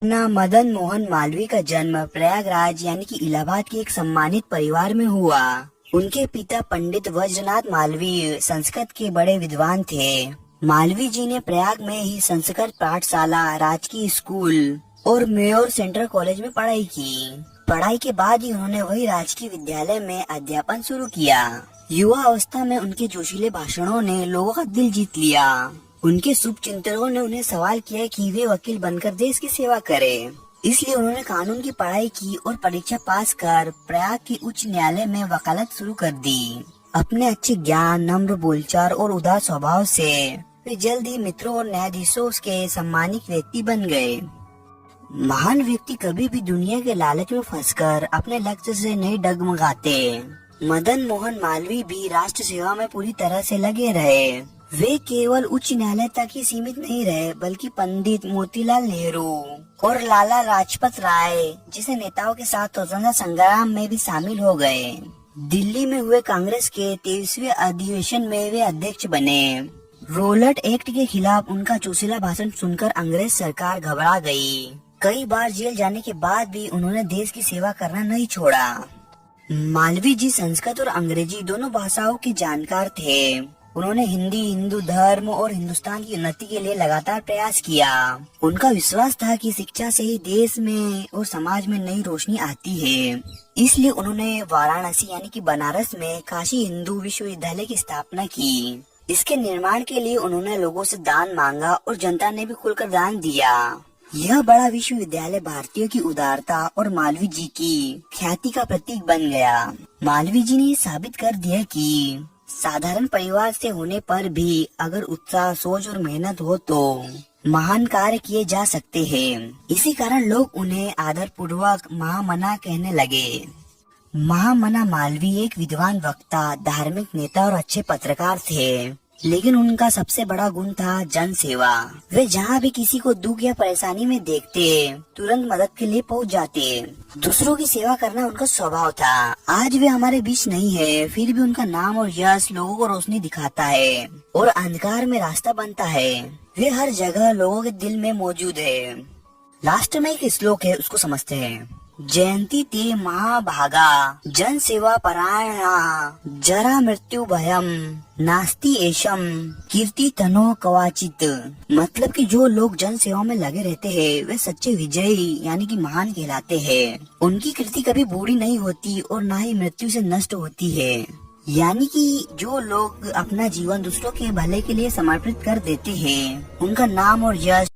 ना मदन मोहन मालवीय का जन्म प्रयागराज यानी कि इलाहाबाद के एक सम्मानित परिवार में हुआ। उनके पिता पंडित वज्रनाथ मालवीय संस्कृत के बड़े विद्वान थे। मालवीय जी ने प्रयाग में ही संस्कृत पाठशाला, राजकीय स्कूल और मेयोर सेंट्रल कॉलेज में पढ़ाई की। पढ़ाई के बाद ही उन्होंने वही राजकीय विद्यालय में अध्यापन शुरू किया। युवा अवस्था में उनके जोशीले भाषणों ने लोगों का दिल जीत लिया। उनके शुभ चिंतकों ने उन्हें सवाल किया कि वे वकील बनकर देश की सेवा करें। इसलिए उन्होंने कानून की पढ़ाई की और परीक्षा पास कर प्रयाग के उच्च न्यायालय में वकालत शुरू कर दी। अपने अच्छे ज्ञान, नम्र बोलचाल और उदार स्वभाव से वे जल्द ही मित्रों और न्यायाधीशों के सम्मानित व्यक्ति बन गए। महान व्यक्ति कभी भी दुनिया के लालच में फंसकर अपने लक्ष्य से नहीं डगमगाते। मदन मोहन मालवीय भी राष्ट्र सेवा में पूरी तरह से लगे रहे। वे केवल उच्च न्यायालय तक ही सीमित नहीं रहे, बल्कि पंडित मोतीलाल नेहरू और लाला लाजपत राय जैसे नेताओं के साथ स्वतंत्रता संग्राम में भी शामिल हो गए। दिल्ली में हुए कांग्रेस के 23वें अधिवेशन में वे अध्यक्ष बने। रोलट एक्ट के खिलाफ उनका जोशीला भाषण सुनकर अंग्रेज सरकार घबरा गई। कई बार जेल जाने के बाद भी उन्होंने देश की सेवा करना नहीं छोड़ा। मालवीय जी संस्कृत और अंग्रेजी दोनों भाषाओं के जानकार थे। उन्होंने हिंदी, हिंदू धर्म और हिंदुस्तान की उन्नति के लिए लगातार प्रयास किया। उनका विश्वास था कि शिक्षा से ही देश में और समाज में नई रोशनी आती है। इसलिए उन्होंने वाराणसी यानी कि बनारस में काशी हिंदू विश्वविद्यालय की स्थापना की। इसके निर्माण के लिए उन्होंने लोगों से दान मांगा और जनता ने भी खुलकर दान दिया। यह बड़ा विश्वविद्यालय भारतीयों की उदारता और मालवीय जी की ख्याति का प्रतीक बन गया। मालवीय जी ने साबित कर दिया कि साधारण परिवार से होने पर भी अगर उत्साह, सोच और मेहनत हो तो महान कार्य किए जा सकते हैं। इसी कारण लोग उन्हें आदर पूर्वक महामना कहने लगे। महामना मालवीय एक विद्वान वक्ता, धार्मिक नेता और अच्छे पत्रकार थे, लेकिन उनका सबसे बड़ा गुण था जन सेवा। वे जहाँ भी किसी को दुख या परेशानी में देखते, तुरंत मदद के लिए पहुँच जाते। दूसरों की सेवा करना उनका स्वभाव था। आज वे हमारे बीच नहीं है, फिर भी उनका नाम और यश लोगों को रोशनी दिखाता है और अंधकार में रास्ता बनता है। वे हर जगह लोगों के दिल में मौजूद है। लास्ट में एक श्लोक है, उसको समझते हैं। जयंती ते महाभागा जन सेवा परायणा जरा मृत्यु भयम नास्ति एशम कीर्ति तनो कवाचित। मतलब कि जो लोग जन सेवा में लगे रहते हैं वे सच्चे विजयी यानी कि महान कहलाते हैं। उनकी कृति कभी बूढ़ी नहीं होती और न ही मृत्यु से नष्ट होती है। यानी कि जो लोग अपना जीवन दूसरों के भले के लिए समर्पित कर देते हैं उनका नाम और यश